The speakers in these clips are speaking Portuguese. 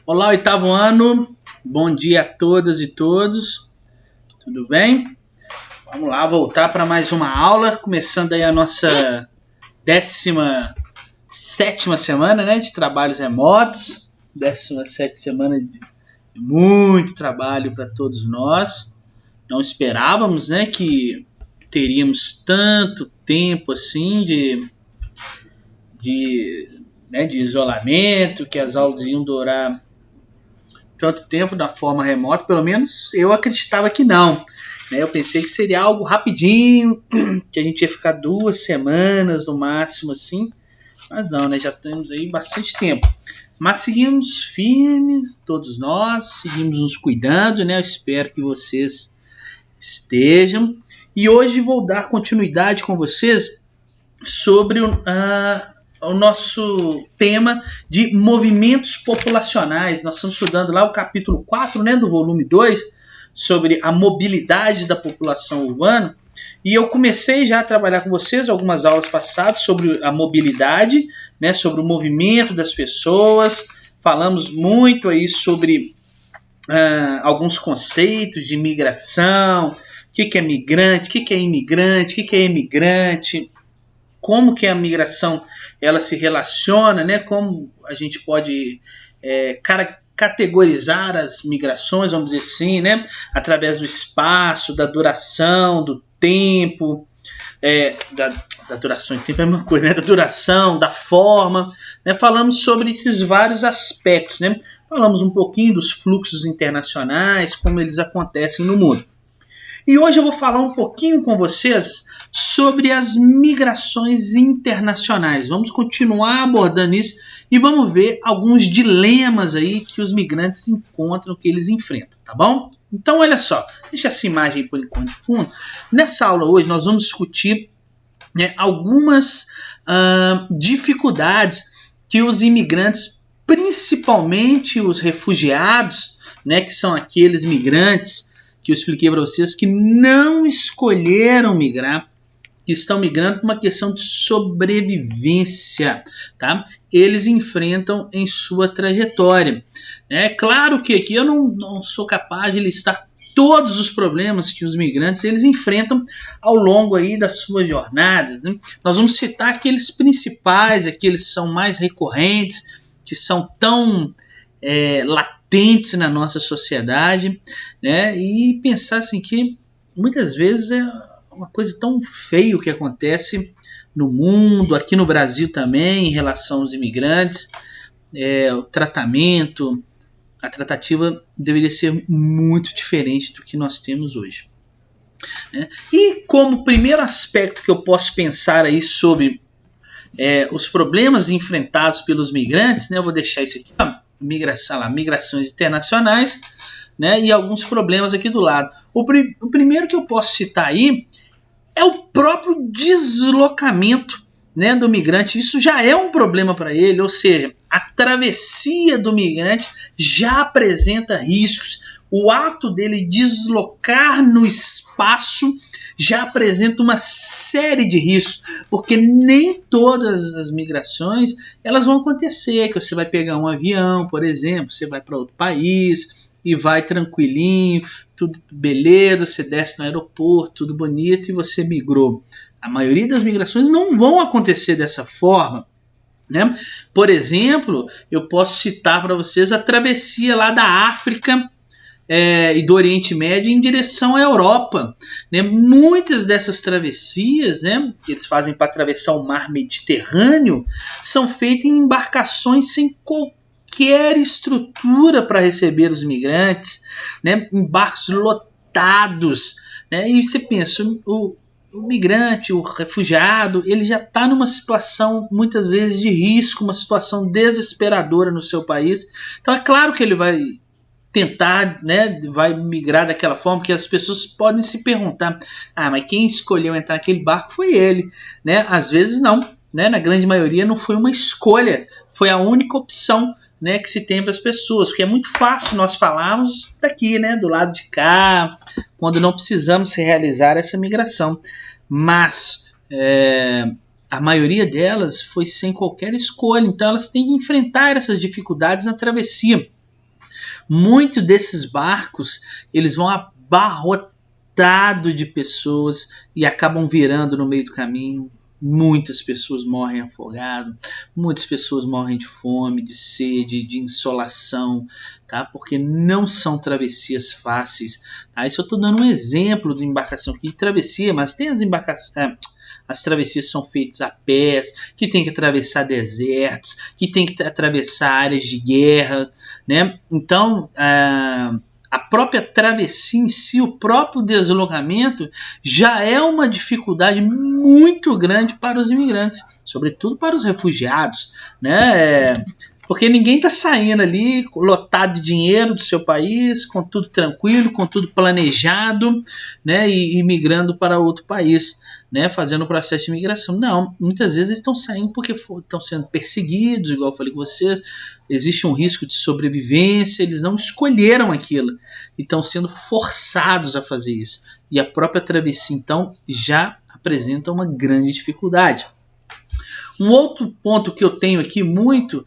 Olá, oitavo ano, bom dia a todas e todos, tudo bem? Vamos lá, voltar para mais uma aula, começando aí a nossa 17ª semana, né, de trabalhos remotos, 17ª semana de muito trabalho para todos nós. Não esperávamos, né, que teríamos tanto tempo assim de isolamento, que as aulas iam durar tanto tempo da forma remota, pelo menos eu acreditava que não. Eu pensei que seria algo rapidinho, que a gente ia ficar 2 semanas no máximo assim, mas não, né? Já temos aí bastante tempo. Mas seguimos firmes, todos nós, seguimos nos cuidando, né? Eu espero que vocês estejam. E hoje vou dar continuidade com vocês sobre o nosso tema de movimentos populacionais. Nós estamos estudando lá o capítulo 4, né, do volume 2, sobre a mobilidade da população urbana. E eu comecei já a trabalhar com vocês algumas aulas passadas sobre a mobilidade, né, sobre o movimento das pessoas. Falamos muito aí sobre alguns conceitos de migração, o que é migrante, o que é imigrante, o que é emigrante, como que a migração ela se relaciona, né? Como a gente pode categorizar as migrações, vamos dizer assim, né? Através do espaço, da duração, do tempo, da duração, tempo é a mesma coisa, né? Da duração, da forma, né? Falamos sobre esses vários aspectos, né? Falamos um pouquinho dos fluxos internacionais, como eles acontecem no mundo. E hoje eu vou falar um pouquinho com vocês sobre as migrações internacionais. Vamos continuar abordando isso e vamos ver alguns dilemas aí que os migrantes encontram, que eles enfrentam, tá bom? Então, olha só, deixa essa imagem aí por enquanto de fundo. Nessa aula hoje nós vamos discutir, né, algumas dificuldades que os imigrantes, principalmente os refugiados, né, que são aqueles migrantes que eu expliquei para vocês que não escolheram migrar, que estão migrando por uma questão de sobrevivência, tá? Eles enfrentam em sua trajetória. É claro que aqui eu não sou capaz de listar todos os problemas que os migrantes eles enfrentam ao longo aí da sua jornada, né? Nós vamos citar aqueles principais, aqueles que são mais recorrentes, que são tão latentes na nossa sociedade, né? E pensar assim que muitas vezes é uma coisa tão feia que acontece no mundo, aqui no Brasil também, em relação aos imigrantes. O tratamento, a tratativa deveria ser muito diferente do que nós temos hoje, né? E como primeiro aspecto que eu posso pensar aí sobre os problemas enfrentados pelos migrantes, né? Eu vou deixar isso aqui, migrações internacionais, né? E alguns problemas aqui do lado. O primeiro que eu posso citar aí é o próprio deslocamento, né, do migrante. Isso já é um problema para ele, ou seja, a travessia do migrante já apresenta riscos. O ato dele deslocar no espaço já apresenta uma série de riscos, porque nem todas as migrações elas vão acontecer, que você vai pegar um avião, por exemplo, você vai para outro país e vai tranquilinho, tudo beleza, você desce no aeroporto, tudo bonito e você migrou. A maioria das migrações não vão acontecer dessa forma, né? Por exemplo, eu posso citar para vocês a travessia lá da África e do Oriente Médio em direção à Europa, né? Muitas dessas travessias, né, que eles fazem para atravessar o mar Mediterrâneo são feitas em embarcações sem qualquer estrutura para receber os migrantes, né, em barcos lotados, né? E você pensa, o migrante, o refugiado, ele já está numa situação muitas vezes de risco, uma situação desesperadora no seu país. Então é claro que ele vai tentar, né, vai migrar daquela forma, que as pessoas podem se perguntar, mas quem escolheu entrar naquele barco foi ele, né? Às vezes não, né? Na grande maioria não foi uma escolha, foi a única opção, né, que se tem para as pessoas, porque é muito fácil nós falarmos daqui, né, do lado de cá, quando não precisamos realizar essa migração, mas a maioria delas foi sem qualquer escolha, então elas têm que enfrentar essas dificuldades na travessia. Muitos desses barcos, eles vão abarrotados de pessoas e acabam virando no meio do caminho. Muitas pessoas morrem afogadas, muitas pessoas morrem de fome, de sede, de insolação, tá? Porque não são travessias fáceis. Tá? Isso eu estou dando um exemplo de embarcação aqui de travessia, mas tem as travessias são feitas a pés, que tem que atravessar desertos, que tem que atravessar áreas de guerra, né? Então, a própria travessia em si, o próprio deslocamento, já é uma dificuldade muito grande para os imigrantes, sobretudo para os refugiados, né? Porque ninguém está saindo ali lotado de dinheiro do seu país, com tudo tranquilo, com tudo planejado, né? E migrando para outro país, né? Fazendo o processo de imigração. Não, muitas vezes eles estão saindo porque estão sendo perseguidos, igual eu falei com vocês, existe um risco de sobrevivência, eles não escolheram aquilo e estão sendo forçados a fazer isso. E a própria travessia, então, já apresenta uma grande dificuldade. Um outro ponto que eu tenho aqui muito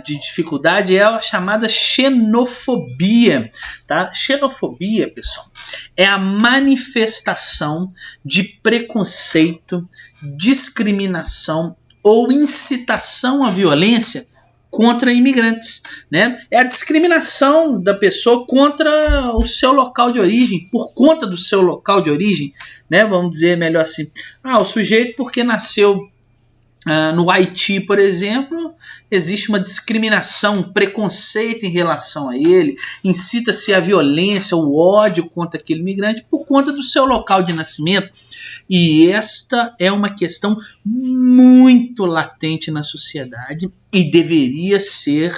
de dificuldade é a chamada xenofobia. Tá? Xenofobia, pessoal, é a manifestação de preconceito, discriminação ou incitação à violência contra imigrantes, né? É a discriminação da pessoa contra o seu local de origem, por conta do seu local de origem, né? Vamos dizer melhor assim. O sujeito porque nasceu no Haiti, por exemplo, existe uma discriminação, um preconceito em relação a ele, incita-se a violência, o ódio contra aquele imigrante por conta do seu local de nascimento. E esta é uma questão muito latente na sociedade e deveria ser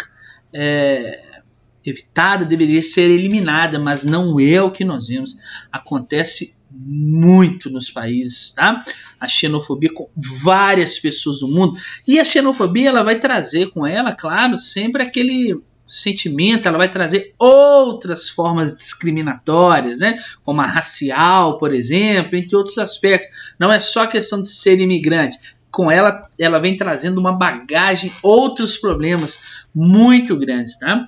evitada, deveria ser eliminada, mas não é o que nós vemos. Acontece muito nos países, tá? A xenofobia com várias pessoas do mundo. E a xenofobia, ela vai trazer com ela, claro, sempre aquele sentimento, ela vai trazer outras formas discriminatórias, né? Como a racial, por exemplo, entre outros aspectos. Não é só a questão de ser imigrante. Com ela vem trazendo uma bagagem, outros problemas muito grandes, tá?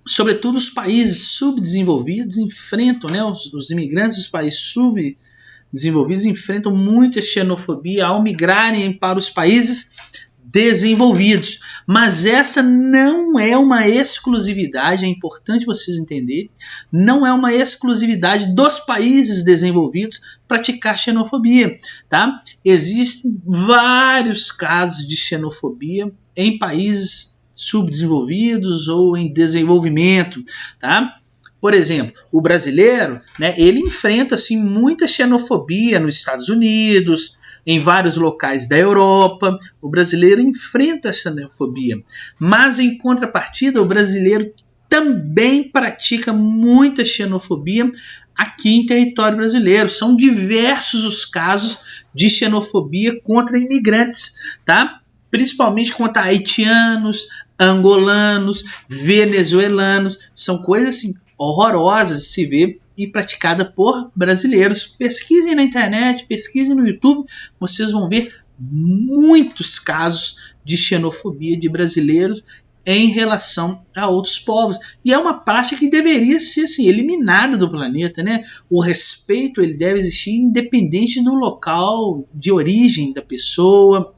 Sobretudo os países subdesenvolvidos enfrentam, né, os imigrantes dos países subdesenvolvidos enfrentam muita xenofobia ao migrarem para os países desenvolvidos. Mas essa não é uma exclusividade, é importante vocês entenderem, não é uma exclusividade dos países desenvolvidos praticar xenofobia. Tá? Existem vários casos de xenofobia em países subdesenvolvidos ou em desenvolvimento, tá? Por exemplo, o brasileiro, né, ele enfrenta assim, muita xenofobia nos Estados Unidos, em vários locais da Europa. O brasileiro enfrenta a xenofobia, mas em contrapartida, o brasileiro também pratica muita xenofobia aqui em território brasileiro. São diversos os casos de xenofobia contra imigrantes, tá? Principalmente contra haitianos, angolanos, venezuelanos. São coisas assim, horrorosas de se ver e praticada por brasileiros. Pesquisem na internet, pesquisem no YouTube, vocês vão ver muitos casos de xenofobia de brasileiros em relação a outros povos. E é uma prática que deveria ser assim, eliminada do planeta, né? O respeito ele deve existir independente do local de origem da pessoa.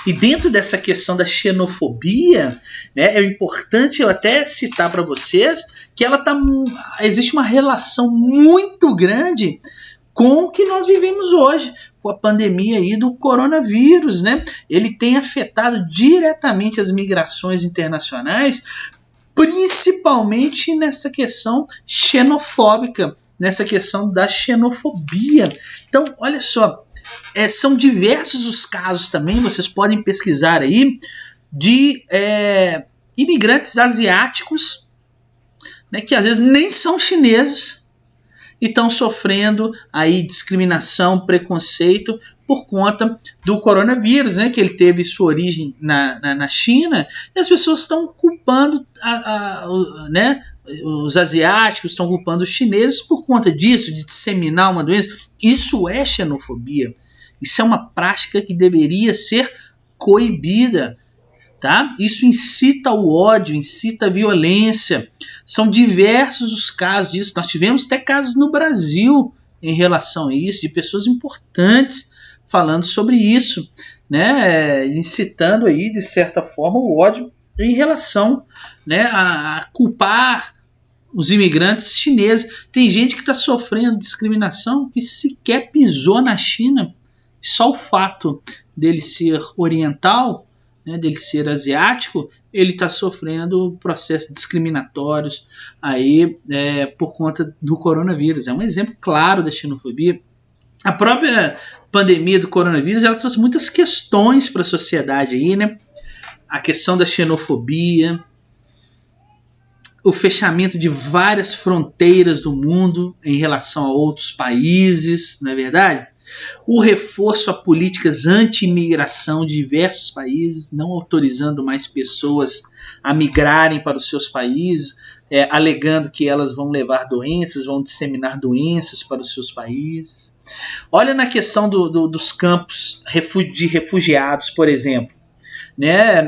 E dentro dessa questão da xenofobia, né, é importante eu até citar para vocês que existe uma relação muito grande com o que nós vivemos hoje, com a pandemia aí do coronavírus, né? Ele tem afetado diretamente as migrações internacionais, principalmente nessa questão xenofóbica, nessa questão da xenofobia. Então, olha só, são diversos os casos também, vocês podem pesquisar aí, de imigrantes asiáticos, né, que às vezes nem são chineses e estão sofrendo aí discriminação, preconceito por conta do coronavírus, né, que ele teve sua origem na China, e as pessoas estão culpando né, os asiáticos, estão culpando os chineses por conta disso, de disseminar uma doença. Isso é xenofobia. Isso é uma prática que deveria ser coibida. tá? Isso incita o ódio, incita a violência. São diversos os casos disso. Nós tivemos até casos no Brasil em relação a isso, de pessoas importantes falando sobre isso, né? Incitando aí, de certa forma, o ódio em relação, né, a culpar os imigrantes chineses. Tem gente que está sofrendo discriminação que sequer pisou na China. Só o fato dele ser oriental, né, dele ser asiático, ele está sofrendo processos discriminatórios aí, por conta do coronavírus. É um exemplo claro da xenofobia. A própria pandemia do coronavírus, ela trouxe muitas questões para a sociedade aí, né? A questão da xenofobia, o fechamento de várias fronteiras do mundo em relação a outros países, não é verdade? O reforço a políticas anti-imigração de diversos países, não autorizando mais pessoas a migrarem para os seus países, alegando que elas vão levar doenças, vão disseminar doenças para os seus países. Olha na questão dos campos de refugiados, por exemplo, né?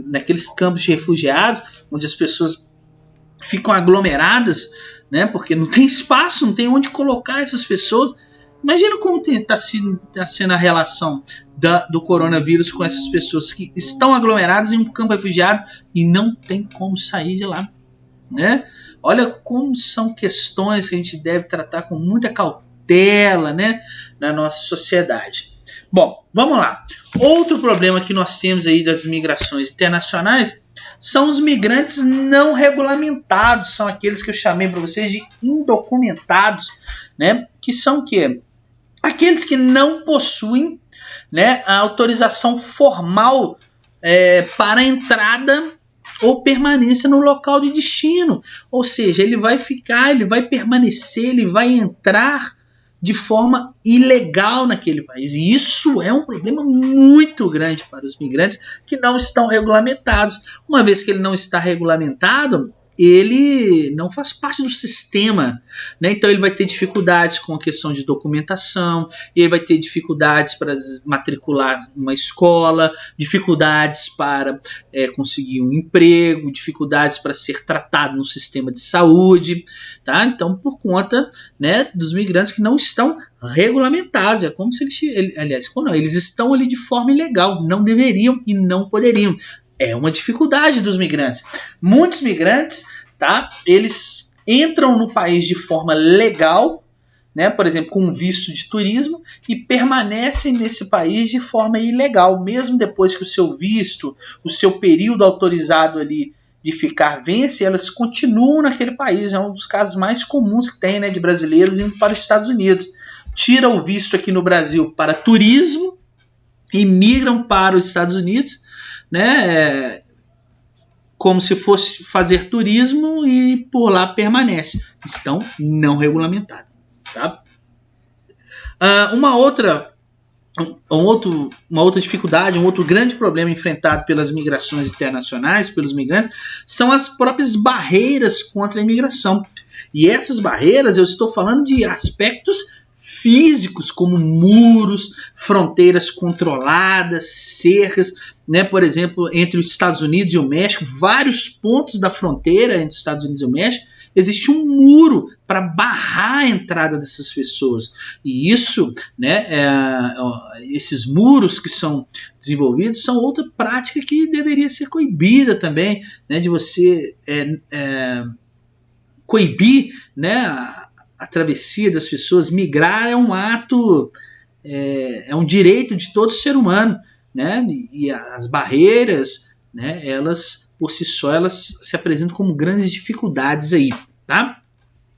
Naqueles campos de refugiados, onde as pessoas ficam aglomeradas, né? Porque não tem espaço, não tem onde colocar essas pessoas. Imagina como está sendo a relação do coronavírus com essas pessoas que estão aglomeradas em um campo refugiado e não tem como sair de lá, né? Olha como são questões que a gente deve tratar com muita cautela, né, na nossa sociedade. Bom, vamos lá. Outro problema que nós temos aí das migrações internacionais são os migrantes não regulamentados, são aqueles que eu chamei para vocês de indocumentados, né? Que são o quê? Aqueles que não possuem, né, a autorização formal para a entrada ou permanência no local de destino. Ou seja, ele vai ficar, ele vai permanecer, ele vai entrar de forma ilegal naquele país. E isso é um problema muito grande para os migrantes que não estão regulamentados. Uma vez que ele não está regulamentado, ele não faz parte do sistema, né? Então ele vai ter dificuldades com a questão de documentação, ele vai ter dificuldades para matricular uma escola, dificuldades para conseguir um emprego, dificuldades para ser tratado no sistema de saúde, tá? Então, por conta, né, dos migrantes que não estão regulamentados, é como se eles estão ali de forma ilegal, não deveriam e não poderiam. É uma dificuldade dos migrantes. Muitos migrantes, tá, eles entram no país de forma legal, né, por exemplo, com um visto de turismo, e permanecem nesse país de forma ilegal, mesmo depois que o seu visto, o seu período autorizado ali de ficar vence, elas continuam naquele país. É um dos casos mais comuns que tem, né, de brasileiros indo para os Estados Unidos. Tira o visto aqui no Brasil para turismo e migram para os Estados Unidos, né, como se fosse fazer turismo e por lá permanece. Estão não regulamentados, tá? Uma outra dificuldade, um outro grande problema enfrentado pelas migrações internacionais, pelos migrantes, são as próprias barreiras contra a imigração. E essas barreiras, eu estou falando de aspectos físicos, como muros, fronteiras controladas, cercas, né? Por exemplo, entre os Estados Unidos e o México, vários pontos da fronteira entre os Estados Unidos e o México, existe um muro para barrar a entrada dessas pessoas. E isso, né, esses muros que são desenvolvidos são outra prática que deveria ser coibida também, né, de você coibir, né, a travessia das pessoas. Migrar é um ato, é um direito de todo ser humano, né? E as barreiras, né, elas por si só, elas se apresentam como grandes dificuldades aí, tá?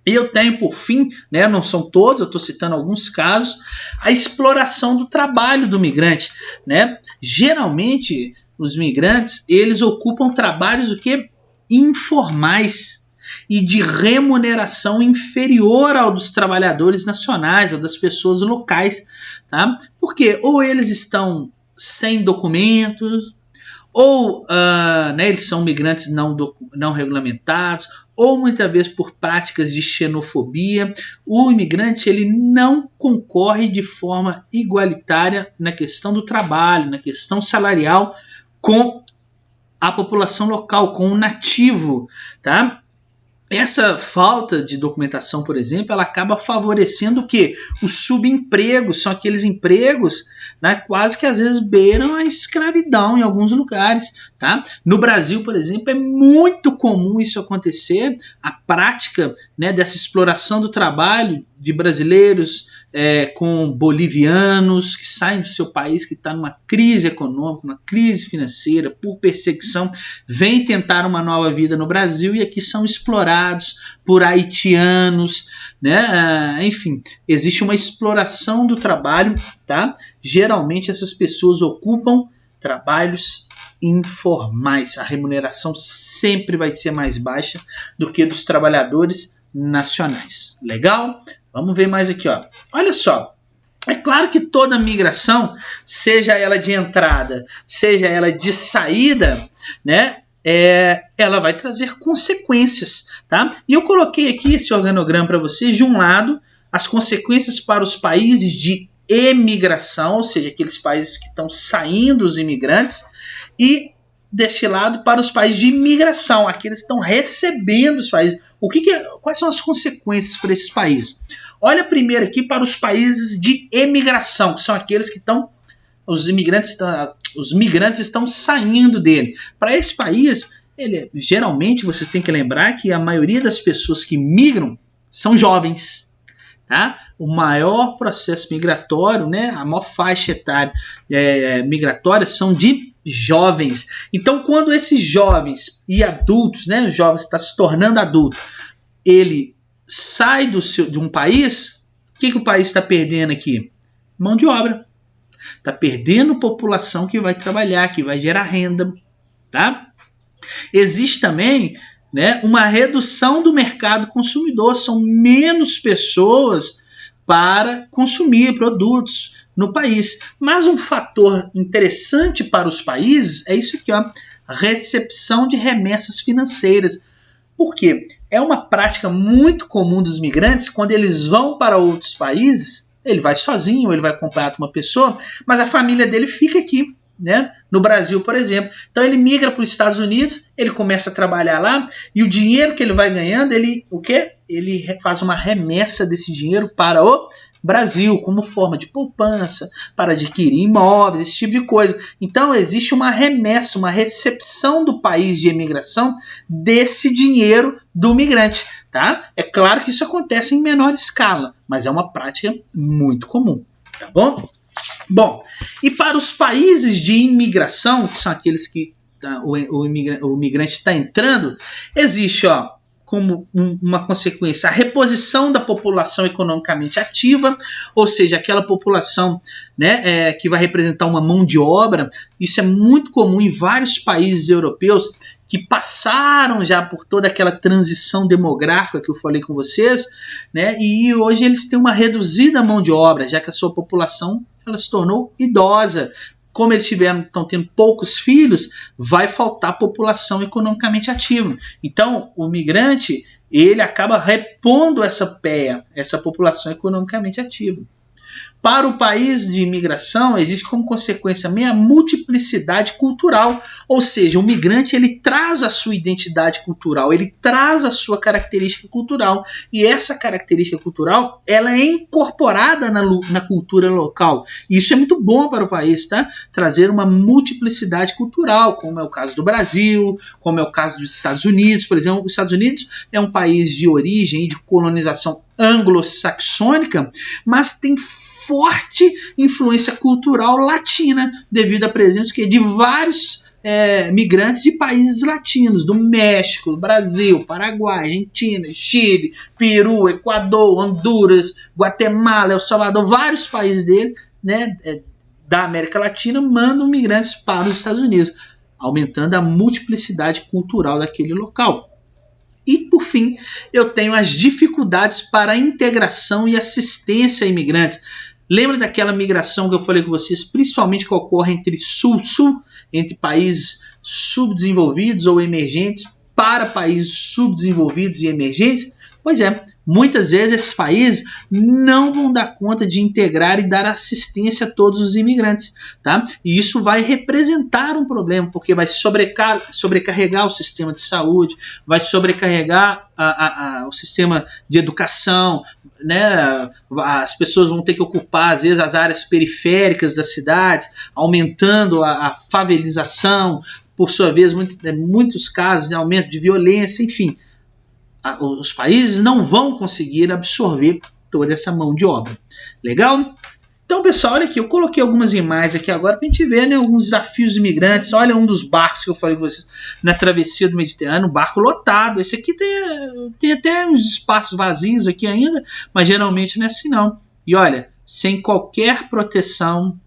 E eu tenho, por fim, né, não são todos, eu estou citando alguns casos, a exploração do trabalho do migrante, né? Geralmente, os migrantes, eles ocupam trabalhos informais e de remuneração inferior ao dos trabalhadores nacionais ou das pessoas locais, tá? Porque ou eles estão sem documentos, ou né, eles são migrantes não regulamentados, ou muitas vezes por práticas de xenofobia. O imigrante, ele não concorre de forma igualitária na questão do trabalho, na questão salarial, com a população local, com o nativo, tá? Essa falta de documentação, por exemplo, ela acaba favorecendo o quê? Os subempregos, são aqueles empregos, né, quase que às vezes beiram a escravidão em alguns lugares. Tá? No Brasil, por exemplo, é muito comum isso acontecer, a prática, né, dessa exploração do trabalho de brasileiros com bolivianos que saem do seu país, que está numa crise econômica, uma crise financeira, por perseguição, vêm tentar uma nova vida no Brasil e aqui são explorados por haitianos, né? Enfim, existe uma exploração do trabalho, tá? Geralmente essas pessoas ocupam trabalhos informais, a remuneração sempre vai ser mais baixa do que dos trabalhadores nacionais. Legal? Vamos ver mais aqui, ó. Olha só, é claro que toda migração, seja ela de entrada, seja ela de saída, né, ela vai trazer consequências, tá? E eu coloquei aqui esse organograma para vocês. De um lado, as consequências para os países de emigração, ou seja, aqueles países que estão saindo os imigrantes, e deste lado para os países de imigração, aqueles que estão recebendo os países. Quais são as consequências para esses países? Olha primeiro aqui para os países de emigração, que são aqueles que estão, os migrantes estão saindo dele. Para esse país, geralmente vocês têm que lembrar que a maioria das pessoas que migram são jovens. Tá? O maior processo migratório, né, a maior faixa etária migratória são de jovens. Então, quando esses jovens e adultos, né, o jovem está se tornando adulto, ele sai de um país, o que o país está perdendo aqui? Mão de obra. Está perdendo população que vai trabalhar, que vai gerar renda. Tá? Existe também, né, uma redução do mercado consumidor, são menos pessoas para consumir produtos no país. Mas um fator interessante para os países é isso aqui, ó, a recepção de remessas financeiras. Por quê? É uma prática muito comum dos migrantes, quando eles vão para outros países, ele vai sozinho, ele vai acompanhado com uma pessoa, mas a família dele fica aqui, né? No Brasil, por exemplo. Então ele migra para os Estados Unidos, ele começa a trabalhar lá, e o dinheiro que ele vai ganhando, ele faz uma remessa desse dinheiro para o Brasil, como forma de poupança, para adquirir imóveis, esse tipo de coisa. Então existe uma remessa, uma recepção do país de imigração desse dinheiro do migrante. Tá? É claro que isso acontece em menor escala, mas é uma prática muito comum. Tá bom? Bom, e para os países de imigração, que são aqueles que o migrante está entrando, existe, ó, como uma consequência, a reposição da população economicamente ativa, ou seja, aquela população, né, que vai representar uma mão de obra. Isso é muito comum em vários países europeus que passaram já por toda aquela transição demográfica que eu falei com vocês, né, e hoje eles têm uma reduzida mão de obra, já que a sua população ela se tornou idosa. Como eles estão tendo poucos filhos, vai faltar população economicamente ativa. Então, o migrante ele acaba repondo essa PEA, essa população economicamente ativa. Para o país de imigração, existe como consequência a multiplicidade cultural, ou seja, o migrante ele traz a sua identidade cultural, ele traz a sua característica cultural, e essa característica cultural ela é incorporada na cultura local. E isso é muito bom para o país, tá? Trazer uma multiplicidade cultural, como é o caso do Brasil, como é o caso dos Estados Unidos. Por exemplo, os Estados Unidos é um país de origem e de colonização anglo-saxônica, mas tem forte influência cultural latina, devido à presença de vários migrantes de países latinos, do México, Brasil, Paraguai, Argentina, Chile, Peru, Equador, Honduras, Guatemala, El Salvador, vários países dele, né, da América Latina, mandam migrantes para os Estados Unidos, aumentando a multiplicidade cultural daquele local. E, por fim, eu tenho as dificuldades para a integração e assistência a imigrantes. Lembra daquela migração que eu falei com vocês, principalmente que ocorre entre sul-sul, entre países subdesenvolvidos ou emergentes para países subdesenvolvidos e emergentes? Pois é, muitas vezes esses países não vão dar conta de integrar e dar assistência a todos os imigrantes, tá? E isso vai representar um problema, porque vai sobrecarregar o sistema de saúde, vai sobrecarregar o sistema de educação, né? As pessoas vão ter que ocupar, às vezes, as áreas periféricas das cidades, aumentando a favelização, por sua vez, muitos casos de aumento de violência, enfim. Os países não vão conseguir absorver toda essa mão de obra. Legal? Então, pessoal, olha aqui, eu coloquei algumas imagens aqui agora para a gente ver, né, alguns desafios imigrantes. Olha um dos barcos que eu falei com vocês na travessia do Mediterrâneo, um barco lotado. Esse aqui tem até uns espaços vazios aqui ainda, mas geralmente não é assim não. E olha, sem qualquer proteção,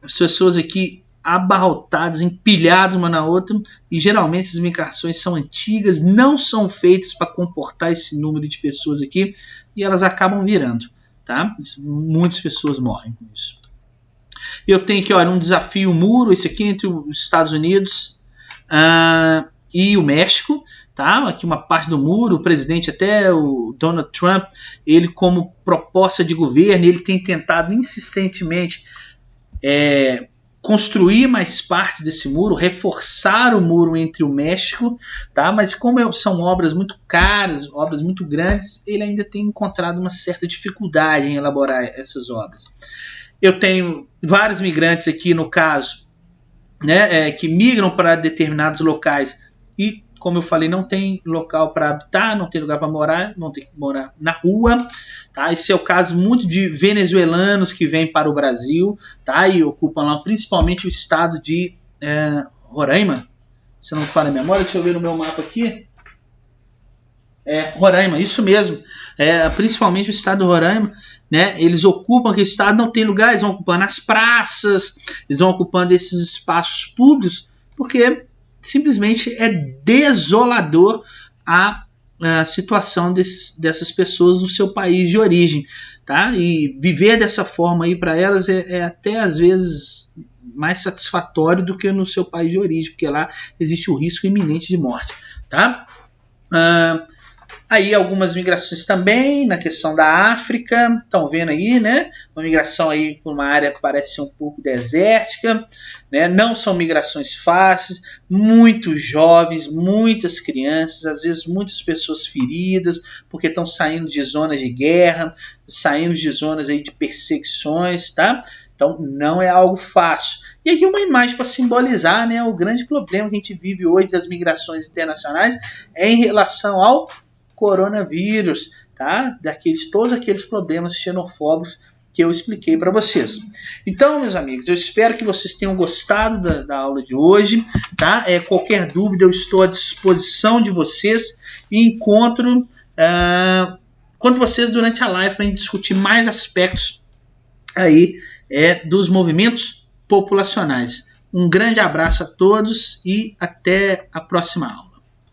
as pessoas aqui abarrotadas, empilhadas uma na outra, e geralmente essas embarcações são antigas, não são feitas para comportar esse número de pessoas aqui, e elas acabam virando, tá? Muitas pessoas morrem com isso. Eu tenho aqui, olha, um desafio muro, esse aqui entre os Estados Unidos e o México, tá? Aqui uma parte do muro, o presidente, até o Donald Trump, ele como proposta de governo, ele tem tentado insistentemente construir mais partes desse muro, reforçar o muro entre o México, tá? Mas como são obras muito caras, obras muito grandes, ele ainda tem encontrado uma certa dificuldade em elaborar essas obras. Eu tenho vários migrantes aqui, no caso, né, que migram para determinados locais e, como eu falei, não tem local para habitar, não tem lugar para morar, vão ter que morar na rua. Tá? Esse é o caso muito de venezuelanos que vêm para o Brasil, tá? E ocupam lá principalmente o estado de Roraima. Se não me falha a memória, deixa eu ver no meu mapa aqui. Roraima, isso mesmo. Principalmente o estado de Roraima. Né? Eles ocupam aquele estado, não tem lugar, eles vão ocupando as praças, eles vão ocupando esses espaços públicos, porque simplesmente é desolador a situação dessas pessoas no seu país de origem, tá? E viver dessa forma aí para elas é até às vezes mais satisfatório do que no seu país de origem, porque lá existe o risco iminente de morte, tá? Aí algumas migrações também na questão da África, estão vendo aí, né? Uma migração aí por uma área que parece ser um pouco desértica, né? Não são migrações fáceis, muitos jovens, muitas crianças, às vezes muitas pessoas feridas, porque estão saindo de zonas de guerra, saindo de zonas aí de perseguições, tá? Então não é algo fácil. E aqui uma imagem para simbolizar, né, o grande problema que a gente vive hoje das migrações internacionais em relação ao coronavírus, tá? Todos aqueles problemas xenofóbicos que eu expliquei para vocês. Então, meus amigos, eu espero que vocês tenham gostado da aula de hoje, tá? Qualquer dúvida eu estou à disposição de vocês e encontro com vocês durante a live para a gente discutir mais aspectos aí dos movimentos populacionais. Um grande abraço a todos e até a próxima aula.